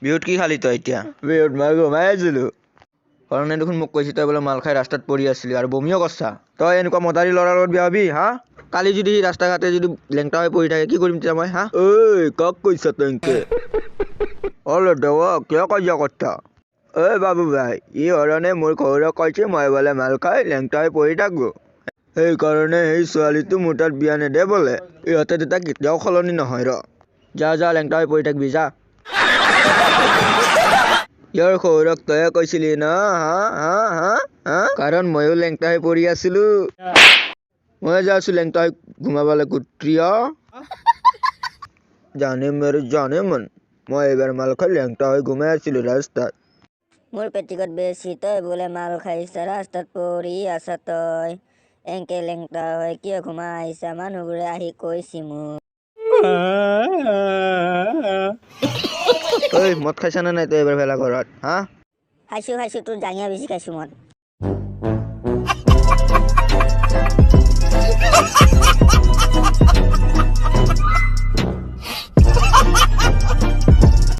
বিহুত কি খালি তই এতিয়া? বিহুত মই ঘুমাই আছিলো। কাৰণে দেখোন মোক কৈছে তই বোলে মাল খাই ৰাস্তাত পৰি আছিলি আৰু বমিও কৰছা। তই এনেকুৱা মদাৰী ল'ৰাৰ লগত বিয়া হবি হা? কালি যদি সি ৰাস্তা ঘাটে যদি লেংটা হৈ পৰি থাকে কি কৰিম তেতিয়া মই হা? ঐ কাক কৈছা তেনকে? অলে দেৱা কিয় কাজিয়া কৰতা? ঐ বাবু ভাই, ই হৰণে মোৰ ঘৰক কৈছে মই বোলে মাল খাই লেংটা হৈ পৰি থাকো। সেইকাৰণে সেই ছোৱালীটো মোৰ তাত বিয়া নেদে বোলে। ইহঁতে তেতিয়া কেতিয়াও সলনি নহয় ৰ। যা যা লেংটা হৈ পৰি থাকবি যা। ইয়াৰ শহুৰক তয়ে কৈছিলি ন হা হা হা হা? কাৰণ ময়ো লেংটা হৈ পৰি আছিলো। মই যে আছো লেংটা হৈ ঘুমাবলৈ কুত্ৰিয়। জানে মেৰে জানে মন, মই এইবাৰ মাল খাই লেংটা হৈ ঘুমাই আছিলো ৰাস্তাত। মোৰ পেটিকত বেছি তই বোলে মাল খাইছা ৰাস্তাত পৰি আছা তই এংকে লেংটা হৈ কিয় ঘুমাই আহিছা মানুহবোৰে আহি কৈছি মোক। ঐ মদ খাইছা নে নাই তই এইবাৰ ভেলা ঘৰত হা? খাইছো তোৰ জাঙিয়া বেছি খাইছো মদ।